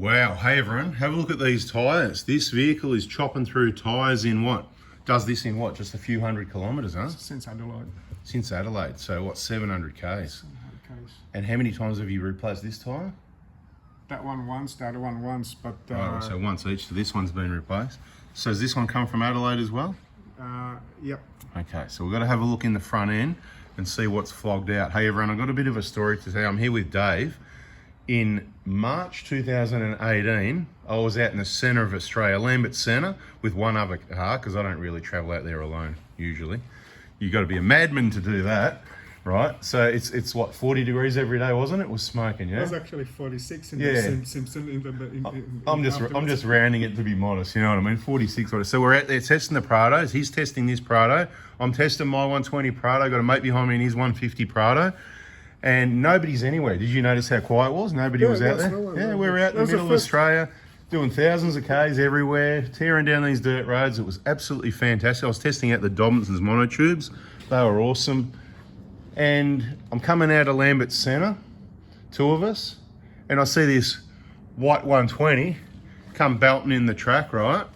Wow, hey everyone, have a look at these tyres. This vehicle is chopping through tyres in what? Does this in what? Just a few hundred kilometres, huh? Since Adelaide. Since Adelaide, so what, 700 Ks? 700 Ks. And how many times have you replaced this tyre? That one once, the other one once, but... Right, so once each, so this one's been replaced. So does this one come from Adelaide as well? Yep. Okay, so we've got to have a look in the front end and see what's flogged out. Hey everyone, I've got a bit of a story to tell. I'm here with Dave. In March 2018, I was out in the centre of Australia, Lambert Centre, with one other car, because I don't really travel out there alone, usually. You've got to be a madman to do that, right? So it's what, 40 degrees every day, wasn't it? It was smoking, yeah? It was actually 46 in Yeah. the Simpson. I'm just rounding it to be modest, you know what I mean? 46. So we're out there testing the Prados. He's testing this Prado. I'm testing my 120 Prado. Got a mate behind me in his 150 Prado. And nobody's anywhere. Did you notice how quiet it was? Nobody was out there. Yeah, we were out in the middle of Australia, doing thousands of Ks everywhere, tearing down these dirt roads. It was absolutely fantastic. I was testing out the Dobinson's monotubes. They were awesome. And I'm coming out of Lambert Centre, two of us, and I see this white 120 come belting in the track, right?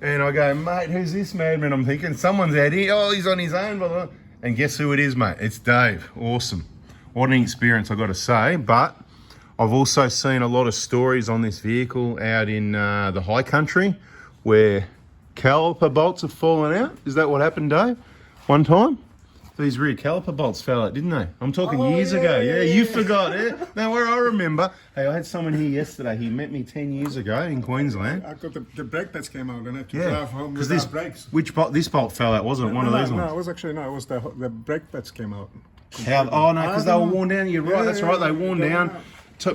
And I go, mate, who's this madman? I'm thinking, someone's out here. Oh, he's on his own, blah, blah. And guess who it is, mate? It's Dave. Awesome. What an experience, I've got to say. But I've also seen a lot of stories on this vehicle out in the high country where caliper bolts have fallen out. Is that what happened, Dave? One time? These rear caliper bolts fell out, didn't they? I'm talking years ago. Yeah, you forgot, yeah? No, where I remember. Hey, I had someone here yesterday. He met me 10 years ago in Queensland. I got the brake pads came out and I had to drive home without this, brakes. Which bolt? This bolt fell out, wasn't it? One of these ones? No, it was actually, no, it was the brake pads came out. How? Oh no, because they were worn down. You're right. That's right. They worn down.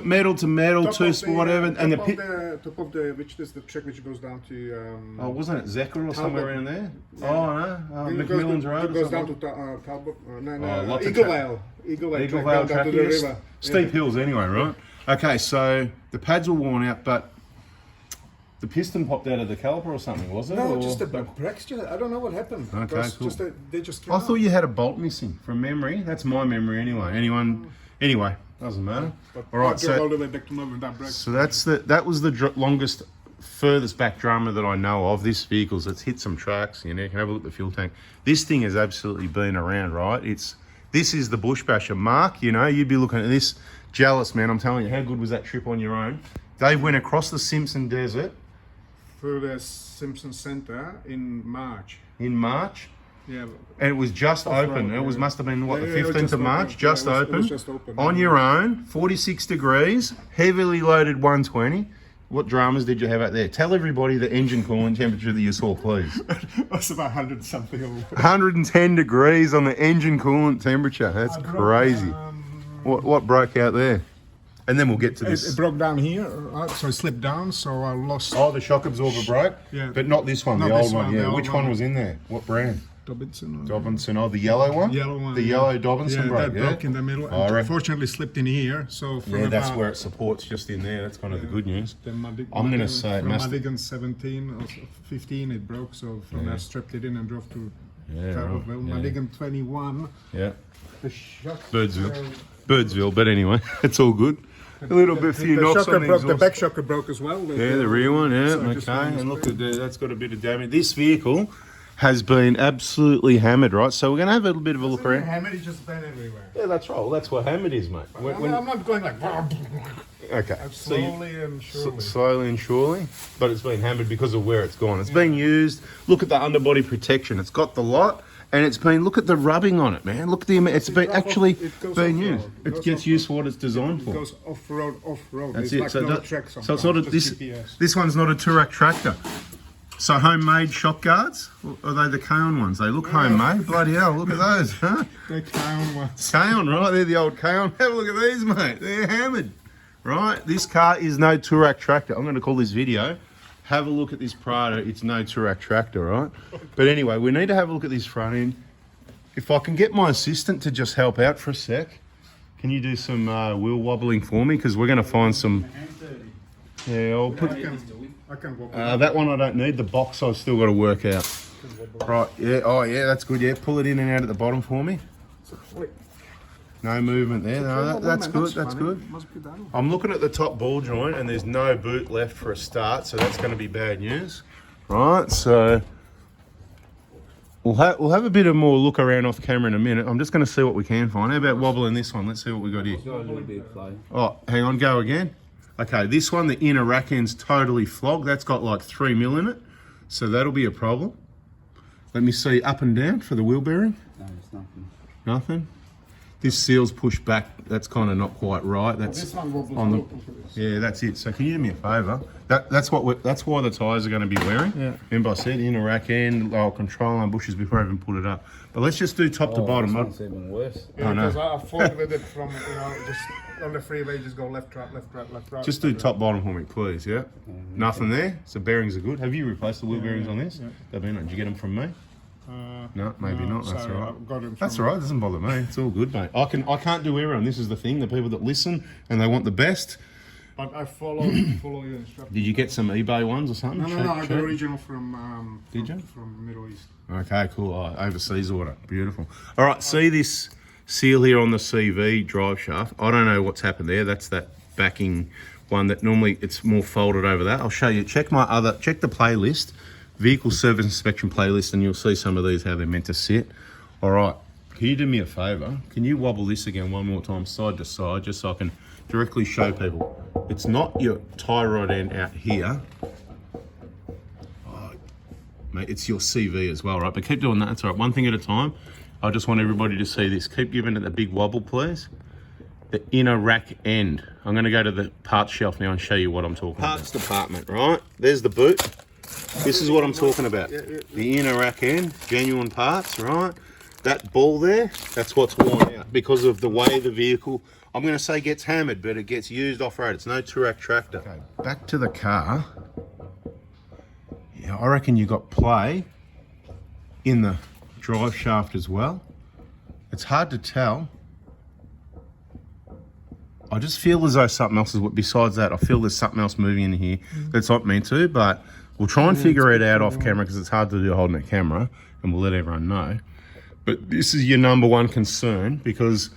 Metal to metal, whatever. And the pit. Top of the which is the track which goes down to. Oh, wasn't it Zechar or somewhere around there? Yeah. Oh no, Macmillan's Road. It goes down to Talbot. No, Eagle Vale down to the river. Steep hills, anyway, right? Okay, so the pads were worn out, but the piston popped out of the caliper or something, was it? No, or? just the brakes. I don't know what happened. Okay, cool. They just came I thought you had a bolt missing from memory. That's my memory anyway. Anyway, doesn't matter. All right, so all the way back to Melbourne without brakes. So that was the longest, furthest back drama that I know of. This vehicle's it's hit some tracks. You know, you can have a look at the fuel tank. This thing has absolutely been around, right? This is the Bushbasher. Mark, you know, you'd be looking at this jealous, man. I'm telling you, how good was that trip on your own? Dave went across the Simpson Desert. Through the Simpson Centre in March. In March? Yeah. And it was just open. It must have been, what, the 15th of March? Just open. It was just open. On your own, 46 degrees, heavily loaded 120. What dramas did you have out there? Tell everybody the engine coolant temperature that you saw, please. It was about 100 something. 110 degrees on the engine coolant temperature. That's crazy. What broke out there? And then we'll get to this. It broke down here, so it slipped down, so I lost... Oh, the shock absorber broke? Yeah. But not this one, the old one, yeah. Which one was in there? What brand? Dobinson, oh, the yellow one? Yellow one. The yellow Dobinson broke, that broke in the middle. Oh, unfortunately slipped in here, so from that's where it supports, just in there. That's kind of the good news. I'm going to say it must... From Madigan 17 or 15 it broke, so from there I strapped it in and drove to Carlville. Madigan 21. Yeah. The shock... Birdsville, but anyway, it's all good. A little bit, few knocks on the exhaust. The back shocker broke as well. The rear one, yeah, okay. And look at that, that's got a bit of damage. This vehicle has been absolutely hammered, right? So we're going to have a little bit of a look around. Hammered is just been everywhere. Yeah, that's right. Well, that's what hammered is, mate. I'm not going like... Okay. Slowly and surely. Slowly and surely. But it's been hammered because of where it's gone. It's been used. Look at the underbody protection. It's got the lot. And it's been, look at the rubbing on it, man. Look at the, it's been actually been used. It gets used for what it's designed for. It goes off-road. That's it. Like so it's not a, this one's not a TOORAK tractor. So homemade shock guards? Or are they the Kaon ones? They look homemade. Bloody hell, look at those, huh? They're Kaon ones. Kaon, right? They're the old Kaon. Have a look at these, mate. They're hammered, right? This car is no TOORAK tractor. I'm going to call this video, have a look at this Prado. It's no TOORAK tractor, right? But anyway, we need to have a look at this front end. If I can get my assistant to just help out for a sec, can you do some wheel wobbling for me? Because we're going to find some... Yeah, I'll put... I can wobble. That one I don't need. The box I've still got to work out. Right, yeah. Oh, yeah, that's good. Yeah, pull it in and out at the bottom for me. No movement there. No, that's good. That's good. Must be done. I'm looking at the top ball joint and there's no boot left for a start, so that's going to be bad news. Right, so we'll have a bit of more look around off camera in a minute. I'm just going to see what we can find. How about wobbling this one? Let's see what we got here. Oh, hang on, go again. Okay, this one, the inner rack end's totally flogged. That's got like 3 mil in it, so that'll be a problem. Let me see up and down for the wheel bearing. No, it's nothing. Nothing. This seal's pushed back. That's kind of not quite right. That's This one wobbles on the. look for this. Yeah, that's it. So can you do me a favour? That's why the tyres are going to be wearing. Yeah. Remember I said inner rack end, lower control arm bushes before I even put it up. But let's just do top to bottom. This one's even worse. Yeah, Oh, no. because I fought with it from, just on the freeway, just go left, right, left, right, left, right. Just do top bottom for me, please. Yeah. Nothing there. So bearings are good. Have you replaced the wheel bearings on this? Yeah. They've been. Did you get them from me? No, maybe not. That's sorry, all right. I got it That's from- all right. It doesn't bother me. It's all good, mate. I can't do everyone. This is the thing. The people that listen and they want the best. But I follow your instructions. Did you get some eBay ones or something? No, I Cheap, got cheap? original from. Did you? From Middle East. Okay, cool. Oh, overseas order. Beautiful. All right, see this seal here on the CV drive shaft. I don't know what's happened there. That's that backing one that normally it's more folded over that. I'll show you. Check the playlist, vehicle service inspection playlist, and you'll see some of these how they're meant to sit. All right, can you do me a favour? Can you wobble this again one more time, side to side, just so I can directly show people. It's not your tie rod end out here. Mate, it's your CV as well, right? But keep doing that, it's all right. One thing at a time. I just want everybody to see this. Keep giving it the big wobble, please. The inner rack end. I'm gonna go to the parts shelf now and show you what I'm talking about. Parts department, right? There's the boot. This is what I'm talking about. The inner rack end, genuine parts, right? That ball there, that's what's worn out because of the way the vehicle, I'm gonna say gets hammered, but it gets used off-road. It's no TOORAK tractor. Okay, back to the car. Yeah, I reckon you got play in the drive shaft as well. It's hard to tell. I just feel as though something else is, besides that, I feel there's something else moving in here that's not meant to, but we'll try and figure it out off camera because it's hard to do holding a camera, and we'll let everyone know. But this is your number one concern because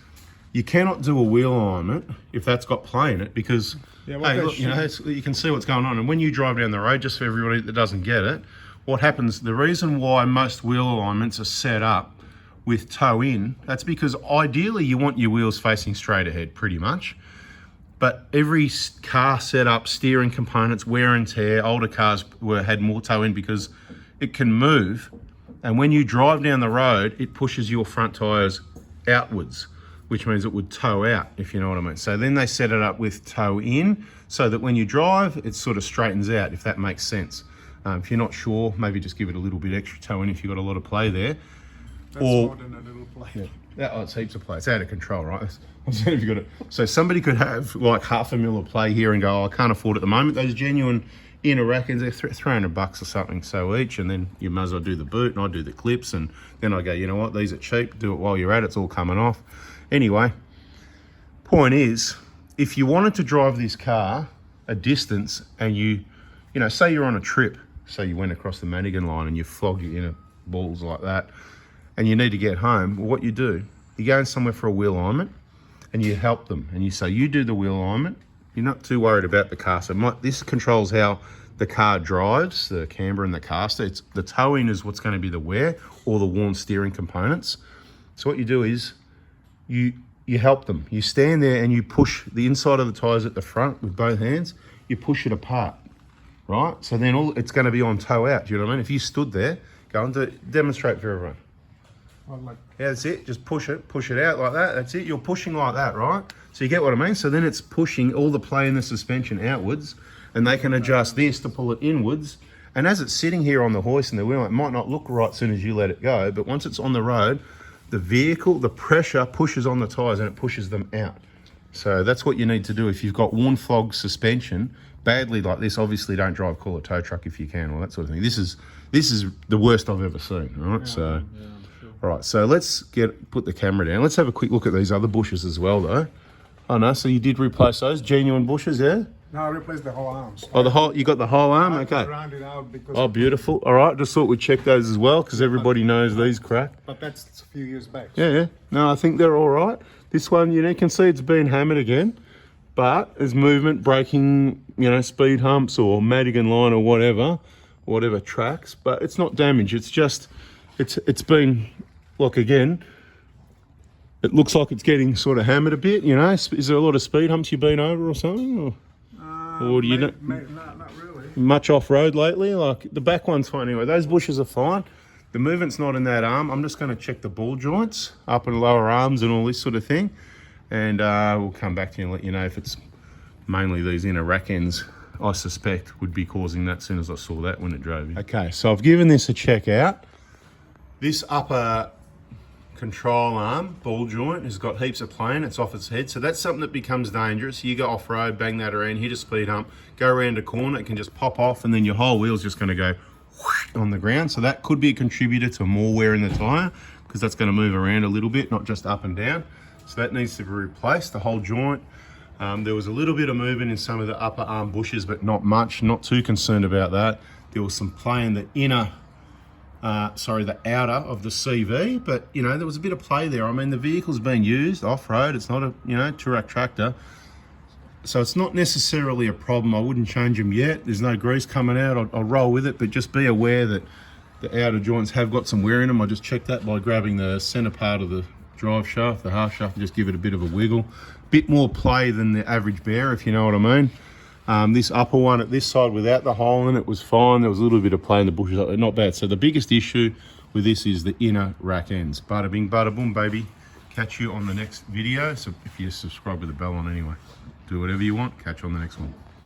you cannot do a wheel alignment if that's got play in it because, Yeah, what hey, they look, you know, you can see what's going on. And when you drive down the road, just for everybody that doesn't get it, what happens, the reason why most wheel alignments are set up with toe in, that's because ideally you want your wheels facing straight ahead pretty much. But every car setup, steering components, wear and tear, older cars had more toe in because it can move. And when you drive down the road, it pushes your front tyres outwards, which means it would toe out, if you know what I mean. So then they set it up with toe in so that when you drive, it sort of straightens out, if that makes sense. If you're not sure, maybe just give it a little bit extra toe in if you've got a lot of play there. That's more than a little play. Yeah, it's heaps of play. It's out of control, right? I'm saying if you got it. So somebody could have like $500,000 of play here and go, oh, I can't afford it at the moment. Those genuine inner rack ends, they're $300 or something so each, and then you may as well do the boot and I do the clips, and then I go, you know what, these are cheap, do it while you're at it, it's all coming off. Anyway, point is, if you wanted to drive this car a distance and you know, say you're on a trip, say you went across the Madigan line and you flogged your inner balls like that, and you need to get home, well, what you do, you go in somewhere for a wheel alignment and you help them and you say, you do the wheel alignment, you're not too worried about the car. So this controls how the car drives, the camber and the caster. It's the toe in is what's going to be the wear or the worn steering components. So what you do is you help them. You stand there and you push the inside of the tyres at the front with both hands. You push it apart, right? So then it's going to be on toe out. Do you know what I mean? If you stood there, go and demonstrate for everyone. Yeah, that's it. Just push it out like that. That's it. You're pushing like that, right? So you get what I mean? So then it's pushing all the play in the suspension outwards, and they can adjust this to pull it inwards. And as it's sitting here on the hoist and the wheel, it might not look right as soon as you let it go, but once it's on the road, the vehicle, the pressure pushes on the tyres and it pushes them out. So that's what you need to do. If you've got worn flogged suspension, badly like this, obviously don't drive, call a tow truck if you can, or that sort of thing. This is the worst I've ever seen, all right? Sure. All right, so let's put the camera down. Let's have a quick look at these other bushes as well, though. Oh no, so you did replace those genuine bushes, yeah? No, I replaced the whole arms. Oh, you got the whole arm, okay. Round it out because Oh, beautiful. All right, just thought we'd check those as well because everybody knows these crack. But that's a few years back. Yeah. No, I think they're all right. This one, you know, you can see it's been hammered again, but there's movement, braking, you know, speed humps or Madigan line or whatever tracks, but it's not damaged. It's just, it's been, look again, it looks like it's getting sort of hammered a bit, you know. Is there a lot of speed humps you've been over or something? Or do you not really. much off-road lately? Like the back one's fine anyway. Those bushes are fine. The movement's not in that arm. I'm just going to check the ball joints, up and lower arms and all this sort of thing. And we'll come back to you and let you know if it's mainly these inner rack ends, I suspect, would be causing that as soon as I saw that when it drove in. Okay, so I've given this a check out. This upper control arm, ball joint, has got heaps of plane. It's off its head. So that's something that becomes dangerous. You go off-road, bang that around, hit a speed hump, go around a corner, it can just pop off and then your whole wheel's just going to go on the ground. So that could be a contributor to more wear in the tyre, because that's going to move around a little bit, not just up and down. So that needs to be replaced, the whole joint. There was a little bit of movement in some of the upper arm bushes, but not much. Not too concerned about that. There was some play in the the outer of the CV, but you know, there was a bit of play there. I mean, the vehicle's being used off-road. It's not a, you know, TOORAK tractor. So it's not necessarily a problem. I wouldn't change them yet. There's no grease coming out. I'll roll with it, but just be aware that the outer joints have got some wear in them. I just checked that by grabbing the center part of the drive shaft, the half shaft, and just give it a bit of a wiggle. Bit more play than the average bear, if you know what I mean. This upper one at this side without the hole in it was fine. There was a little bit of play in the bushes, not bad. So the biggest issue with this is the inner rack ends. Bada bing, bada boom, baby. Catch you on the next video. So if you subscribe with the bell on anyway, do whatever you want. Catch you on the next one.